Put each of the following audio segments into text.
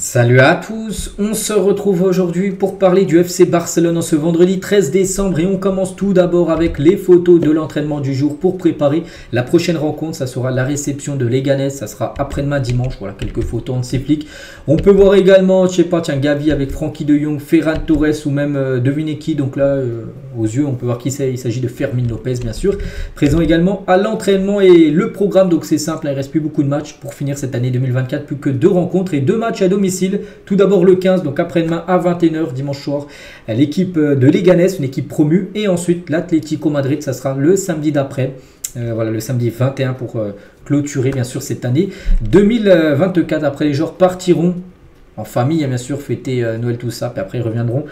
Salut à tous, on se retrouve aujourd'hui pour parler du FC Barcelone en ce vendredi 13 décembre et on commence tout d'abord avec les photos de l'entraînement du jour pour préparer la prochaine rencontre. Ça sera la réception de Leganés, ça sera après-demain dimanche. Voilà quelques photos en flics. On peut voir également, je sais pas, tiens, Gavi avec Frankie de Jong, Ferran Torres ou même devinez qui. Donc là, aux yeux, on peut voir qui c'est. Il s'agit de Fermín López, bien sûr. Présent également à l'entraînement et le programme. Donc c'est simple, il ne reste plus beaucoup de matchs pour finir cette année 2024. Plus que 2 rencontres et 2 matchs à domicile. Tout d'abord le 15, donc après-demain à 21h dimanche soir, l'équipe de Leganés, une équipe promue. Et ensuite l'Atlético Madrid, ça sera le samedi d'après. Voilà, le samedi 21 pour clôturer bien sûr cette année 2024. Après les joueurs partiront en famille, bien sûr, fêter Noël, tout ça. Puis après, ils reviendront.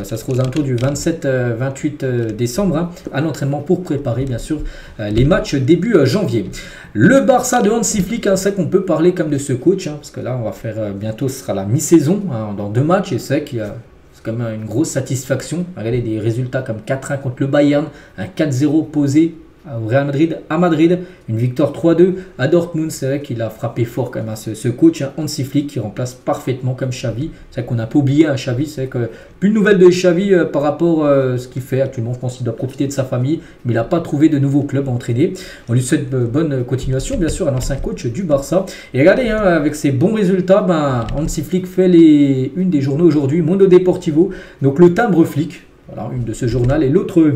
Ça sera aux alentours du 27-28 décembre à l'entraînement pour préparer, bien sûr, les matchs début janvier. Le Barça de Hansi Flick, c'est vrai qu'on peut parler comme de ce coach. Parce que là, on va faire bientôt, ce sera la mi-saison dans 2 matchs. Et c'est vrai qu'il y a quand même une grosse satisfaction. Regardez des résultats comme 4-1 contre le Bayern, un 4-0 posé au Real Madrid, à Madrid, une victoire 3-2 à Dortmund. C'est vrai qu'il a frappé fort quand même ce coach, Hansi Flick, qui remplace parfaitement comme Xavi. C'est vrai qu'on a un peu oublié Xavi, c'est vrai que plus de nouvelles de Xavi par rapport à ce qu'il fait actuellement. Je pense qu'il doit profiter de sa famille, mais il n'a pas trouvé de nouveau club à entraîner. On lui souhaite bonne continuation, bien sûr, à l'ancien coach du Barça. Et regardez, avec ses bons résultats, Hansi Flick fait une des journaux aujourd'hui, Mundo Deportivo, donc le timbre Flick, voilà, une de ce journal, et l'autre.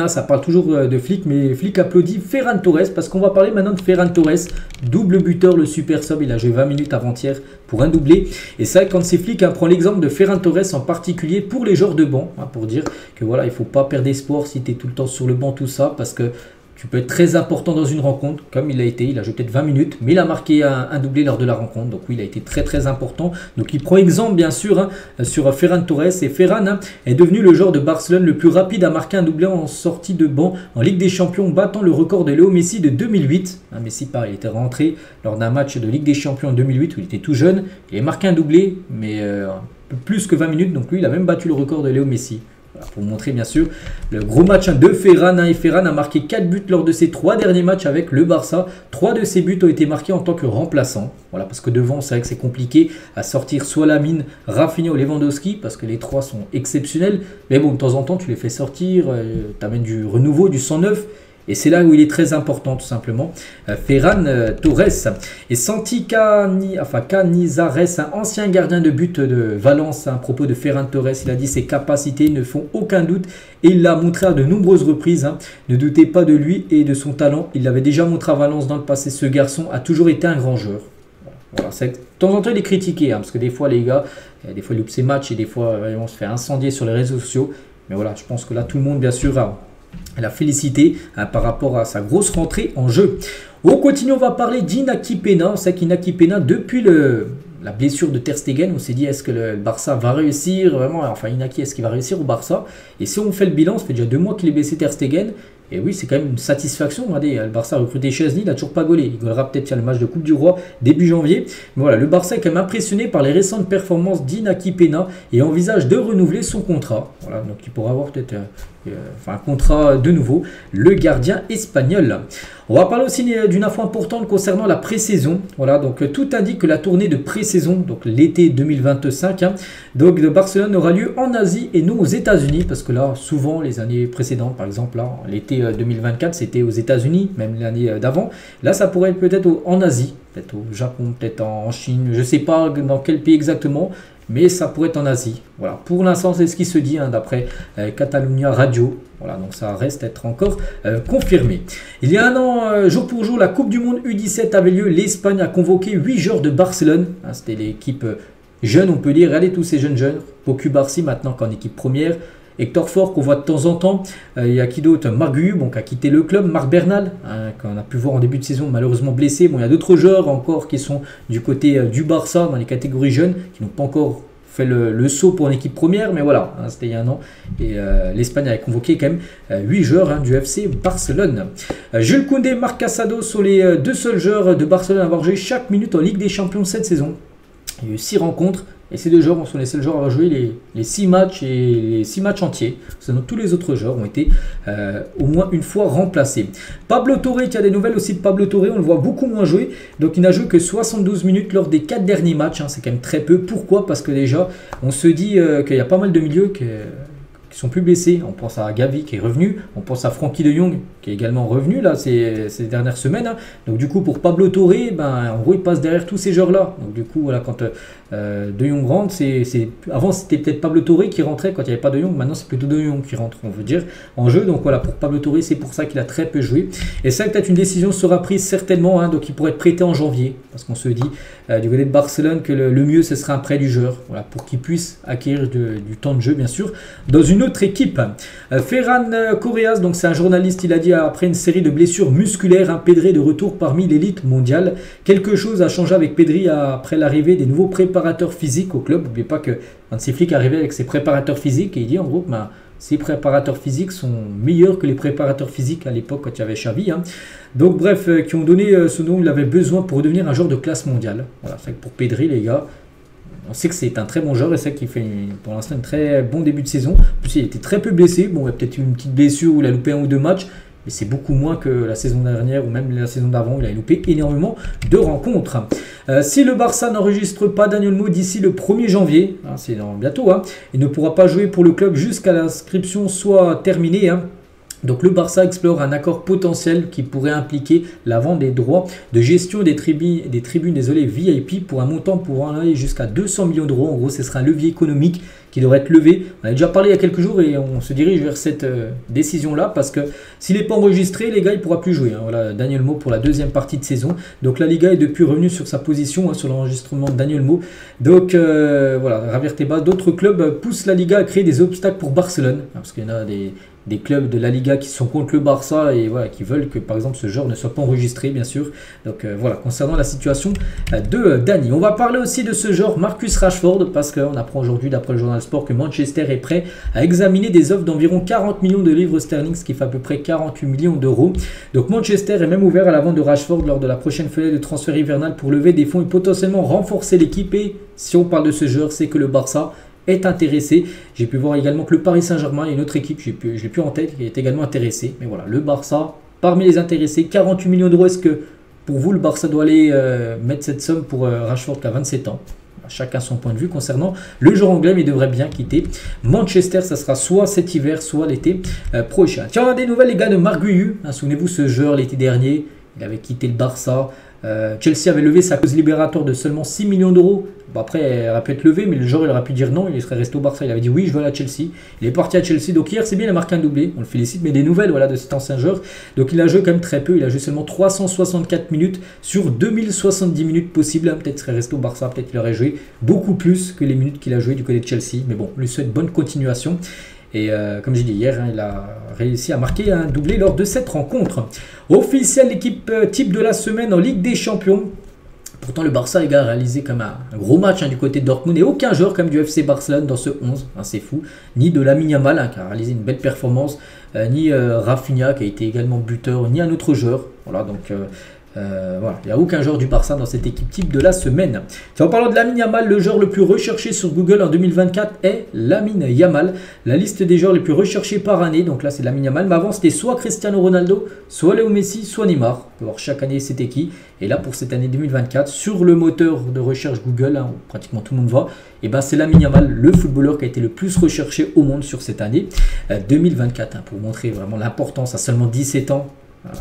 Ça parle toujours de Flick, mais Flick applaudit Ferran Torres parce qu'on va parler maintenant de Ferran Torres, double buteur, le super sub. Il a joué 20 minutes avant-hier pour un doublé. Et c'est vrai, quand c'est Flick, prend l'exemple de Ferran Torres en particulier pour les joueurs de banc, pour dire que voilà, il ne faut pas perdre espoir si tu es tout le temps sur le banc, tout ça, parce que tu peux être très important dans une rencontre, comme il a été. Il a joué peut-être 20 minutes, mais il a marqué un doublé lors de la rencontre. Donc oui, il a été très très important. Donc il prend exemple bien sûr sur Ferran Torres. Et Ferran est devenu le joueur de Barcelone le plus rapide à marquer un doublé en sortie de banc en Ligue des Champions, battant le record de Léo Messi de 2008. Messi, pareil, il était rentré lors d'un match de Ligue des Champions en 2008 où il était tout jeune. Il a marqué un doublé, mais un peu plus que 20 minutes. Donc lui, il a même battu le record de Léo Messi. Voilà, pour vous montrer bien sûr le gros match de Ferran. Et Ferran a marqué 4 buts lors de ses 3 derniers matchs avec le Barça. 3 de ses buts ont été marqués en tant que remplaçant. Voilà, parce que devant, c'est vrai que c'est compliqué à sortir soit Lamine, Rafinha ou Lewandowski, parce que les 3 sont exceptionnels. Mais bon, de temps en temps, tu les fais sortir, tu amènes du renouveau, du 109. Et c'est là où il est très important, tout simplement. Ferran Torres et Santi Canizares, un ancien gardien de but de Valence, à propos de Ferran Torres, il a dit ses capacités ne font aucun doute et il l'a montré à de nombreuses reprises. Ne doutez pas de lui et de son talent. Il l'avait déjà montré à Valence dans le passé. Ce garçon a toujours été un grand joueur. Voilà, de temps en temps, il est critiqué, parce que des fois, les gars, des fois, il loupe ses matchs et des fois, on se fait incendier sur les réseaux sociaux. Mais voilà, je pense que là, tout le monde, bien sûr, la félicité par rapport à sa grosse rentrée en jeu. On continue, on va parler d'Inaki Peña. On sait qu'Inaki Peña, depuis la blessure de Ter Stegen, on s'est dit est-ce que le Barça va réussir vraiment, enfin Inaki, est-ce qu'il va réussir au Barça? Et si on fait le bilan, ça fait déjà 2 mois qu'il est blessé Ter Stegen. Et oui, c'est quand même une satisfaction. Regardez, le Barça a recruté Chesney, il n'a toujours pas gaulé. Il gaulera peut-être le match de Coupe du Roi début janvier. Mais voilà, le Barça est quand même impressionné par les récentes performances d'Inaki Peña et envisage de renouveler son contrat. Voilà, donc il pourra avoir peut-être un contrat de nouveau, le gardien espagnol. On va parler aussi d'une info importante concernant la pré-saison. Voilà, donc tout indique que la tournée de pré-saison, donc l'été 2025, donc de Barcelone aura lieu en Asie et non aux États-Unis, parce que là, souvent les années précédentes, par exemple là, l'été 2024, c'était aux États-Unis, même l'année d'avant. Là, ça pourrait être peut-être en Asie, peut-être au Japon, peut-être en Chine, je ne sais pas dans quel pays exactement. Mais ça pourrait être en Asie. Voilà. Pour l'instant, c'est ce qui se dit d'après Catalunya Radio. Voilà, donc ça reste à être encore confirmé. Il y a un an, jour pour jour, la Coupe du Monde U17 avait lieu. L'Espagne a convoqué 8 joueurs de Barcelone. C'était l'équipe jeune, on peut dire. Regardez tous ces jeunes. Pocu Barcy maintenant qu'en équipe première. Hector Fort qu'on voit de temps en temps. Il y a qui d'autre? Marc Guyub, qui a quitté le club. Marc Bernal, qu'on a pu voir en début de saison, malheureusement blessé. Bon, il y a d'autres joueurs encore qui sont du côté du Barça, dans les catégories jeunes, qui n'ont pas encore fait le saut pour une équipe première. Mais voilà, c'était il y a un an. Et l'Espagne avait convoqué quand même 8 joueurs du FC Barcelone. Jules Koundé, Marc Casado sont les 2 seuls joueurs de Barcelone à avoir joué chaque minute en Ligue des Champions cette saison. Il y a eu 6 rencontres, Et ces deux joueurs sont les seuls joueurs à avoir joué les 6 matchs et les 6 matchs entiers. Sinon, tous les autres joueurs ont été au moins une fois remplacés. Pablo Torre, il y a des nouvelles aussi de Pablo Torre, on le voit beaucoup moins jouer. Donc il n'a joué que 72 minutes lors des 4 derniers matchs, hein. C'est quand même très peu. Pourquoi? Parce que déjà, on se dit qu'il y a pas mal de milieux qui sont plus blessés. On pense à Gavi qui est revenu, on pense à Frankie de Jong qui est également revenu là ces dernières semaines, hein. Donc du coup pour Pablo Torre, ben, en gros il passe derrière tous ces joueurs là. Donc du coup voilà, quand de Jong rentre, avant c'était peut-être Pablo Torre qui rentrait quand il n'y avait pas de Jong, maintenant c'est plutôt de Jong qui rentre, on veut dire, en jeu. Donc voilà, pour Pablo Torre, c'est pour ça qu'il a très peu joué. Et ça, peut-être une décision sera prise certainement, hein, donc il pourrait être prêté en janvier, parce qu'on se dit du côté de Barcelone que le mieux ce sera un prêt du joueur, voilà, pour qu'il puisse acquérir du temps de jeu bien sûr dans une autre équipe. Ferran Correas, donc c'est un journaliste, il a dit après une série de blessures musculaires, un Pedri de retour parmi l'élite mondiale. Quelque chose a changé avec Pedri après l'arrivée des nouveaux préparateurs physiques au club. N'oubliez pas que Hansi Flick est arrivé avec ses préparateurs physiques et il dit en gros que ces préparateurs physiques sont meilleurs que les préparateurs physiques à l'époque quand il y avait Xavi, hein. Donc bref, qui ont donné ce dont il avait besoin pour devenir un joueur de classe mondiale. Voilà, c'est que pour Pedri les gars, on sait que c'est un très bon joueur et c'est qu'il fait pour l'instant un très bon début de saison. En plus il était très peu blessé, bon il y a peut-être eu une petite blessure où il a loupé 1 ou 2 matchs, mais c'est beaucoup moins que la saison dernière ou même la saison d'avant où il a loupé énormément de rencontres. Si le Barça n'enregistre pas Dani Olmo d'ici le 1er janvier, hein, c'est bientôt, hein, il ne pourra pas jouer pour le club jusqu'à l'inscription soit terminée, hein. Donc le Barça explore un accord potentiel qui pourrait impliquer la vente des droits de gestion des tribunes VIP pour un montant pouvant aller jusqu'à 200 millions d'euros. En gros, ce sera un levier économique qui devrait être levé. On a déjà parlé il y a quelques jours et on se dirige vers cette décision-là parce que s'il n'est pas enregistré, les gars, il ne pourra plus jouer, hein. Voilà, Dani Olmo pour la deuxième partie de saison. Donc la Liga est depuis revenue sur sa position, hein, sur l'enregistrement de Dani Olmo. Donc voilà, Javier Tebas, d'autres clubs poussent la Liga à créer des obstacles pour Barcelone, hein, parce qu'il y en a des clubs de la Liga qui sont contre le Barça et voilà, qui veulent que par exemple ce joueur ne soit pas enregistré bien sûr. Donc voilà, concernant la situation de Dani. On va parler aussi de ce joueur Marcus Rashford parce qu'on apprend aujourd'hui d'après le journal Sport que Manchester est prêt à examiner des offres d'environ 40 millions de livres sterling, ce qui fait à peu près 48 millions d'euros. Donc Manchester est même ouvert à la vente de Rashford lors de la prochaine fenêtre de transfert hivernal pour lever des fonds et potentiellement renforcer l'équipe. Et si on parle de ce joueur, c'est que le Barça est intéressé. J'ai pu voir également que le Paris Saint-Germain et une autre équipe, je l'ai plus en tête, qui est également intéressé. Mais voilà, le Barça, parmi les intéressés, 48 millions d'euros. Est-ce que pour vous, le Barça doit aller mettre cette somme pour Rashford qui a 27 ans? Chacun son point de vue concernant le joueur anglais, mais il devrait bien quitter Manchester. Ça sera soit cet hiver, soit l'été prochain. Tiens, on a des nouvelles les gars de Marc Guiu, hein, souvenez-vous ce joueur l'été dernier, il avait quitté le Barça. Chelsea avait levé sa clause libératoire de seulement 6 millions d'euros. Bon, après, elle aurait pu être levée, mais le joueur il aurait pu dire non, il serait resté au Barça. Il avait dit oui, je veux aller à Chelsea. Il est parti à Chelsea. Donc hier, c'est bien, il a marqué un doublé. On le félicite, mais des nouvelles voilà, de cet ancien joueur. Donc il a joué quand même très peu. Il a joué seulement 364 minutes sur 2070 minutes possibles. Hein. Peut-être serait resté au Barça, peut-être qu'il aurait joué beaucoup plus que les minutes qu'il a joué du côté de Chelsea. Mais bon, on lui souhaite bonne continuation. Et comme j'ai dit hier, hein, il a réussi à marquer un doublé lors de cette rencontre. Officielle, l'équipe type de la semaine en Ligue des Champions. Pourtant, le Barça les gars, a réalisé comme un gros match hein, du côté de Dortmund. Et aucun joueur comme du FC Barcelone dans ce 11, hein, c'est fou. Ni de Lamine Yamal hein, qui a réalisé une belle performance, ni Rafinha qui a été également buteur, ni un autre joueur. Voilà, donc voilà, il n'y a aucun joueur du Barça dans cette équipe type de la semaine. En parlant de Lamine Yamal, le joueur le plus recherché sur Google en 2024 est Lamine Yamal. La liste des joueurs les plus recherchés par année, donc là c'est Lamine Yamal, mais avant c'était soit Cristiano Ronaldo, soit Léo Messi, soit Neymar. On peut voir chaque année c'était qui. Et là pour cette année 2024, sur le moteur de recherche Google, hein, où pratiquement tout le monde va, et ben c'est Lamine Yamal, le footballeur qui a été le plus recherché au monde sur cette année 2024, hein, pour montrer vraiment l'importance à seulement 17 ans.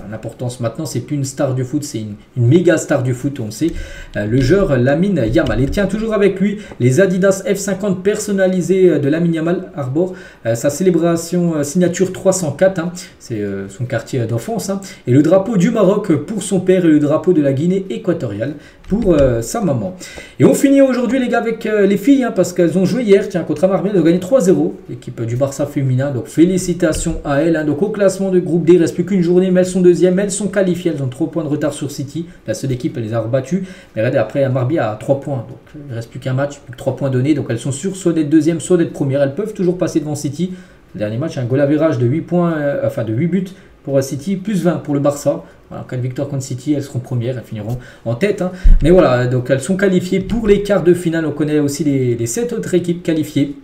L'importance maintenant, c'est plus une star du foot, c'est une méga star du foot, on le sait, le joueur Lamine Yamal. Et tiens, toujours avec lui, les Adidas F50 personnalisés de Lamine Yamal arbore sa célébration signature 304, hein, c'est son quartier d'enfance, hein, et le drapeau du Maroc pour son père et le drapeau de la Guinée équatoriale pour sa maman. Et on finit aujourd'hui les gars avec les filles, hein, parce qu'elles ont joué hier, tiens, contre Amarmé, elles ont gagné 3-0, l'équipe du Barça féminin, donc félicitations à elles, hein. Donc au classement de groupe D, il ne reste plus qu'une journée, mais elles sont deuxième, elles sont qualifiées, elles ont 3 points de retard sur City, la seule équipe elle les a rebattues, mais regardez après Amarbi a 3 points, donc il ne reste plus qu'un match, plus que 3 points donnés, donc elles sont sûres soit d'être deuxième, soit d'être première, elles peuvent toujours passer devant City. Le dernier match, un goal average de 8 points, enfin de 8 buts pour City, plus 20 pour le Barça. Voilà, en cas de victoire contre City, elles seront premières, elles finiront en tête. Hein. Mais voilà, donc elles sont qualifiées pour les quarts de finale. On connaît aussi les 7 autres équipes qualifiées.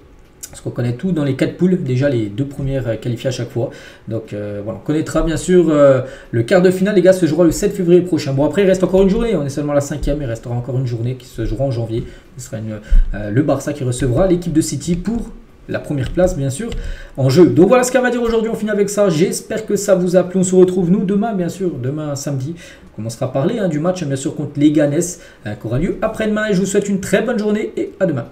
Parce qu'on connaît tout dans les 4 poules, déjà les 2 premières qualifiées à chaque fois. Donc voilà, on connaîtra bien sûr le quart de finale, les gars, se jouera le 7 février prochain. Bon, après, il reste encore une journée, on est seulement à la 5e, il restera encore une journée qui se jouera en janvier. Ce sera le Barça qui recevra l'équipe de City pour la première place, bien sûr, en jeu. Donc voilà ce qu'on va dire aujourd'hui, on finit avec ça. J'espère que ça vous a plu. On se retrouve, nous, demain, bien sûr, demain samedi. On commencera à parler du match, bien sûr, contre les Ganes, qui aura lieu après-demain. Et je vous souhaite une très bonne journée et à demain.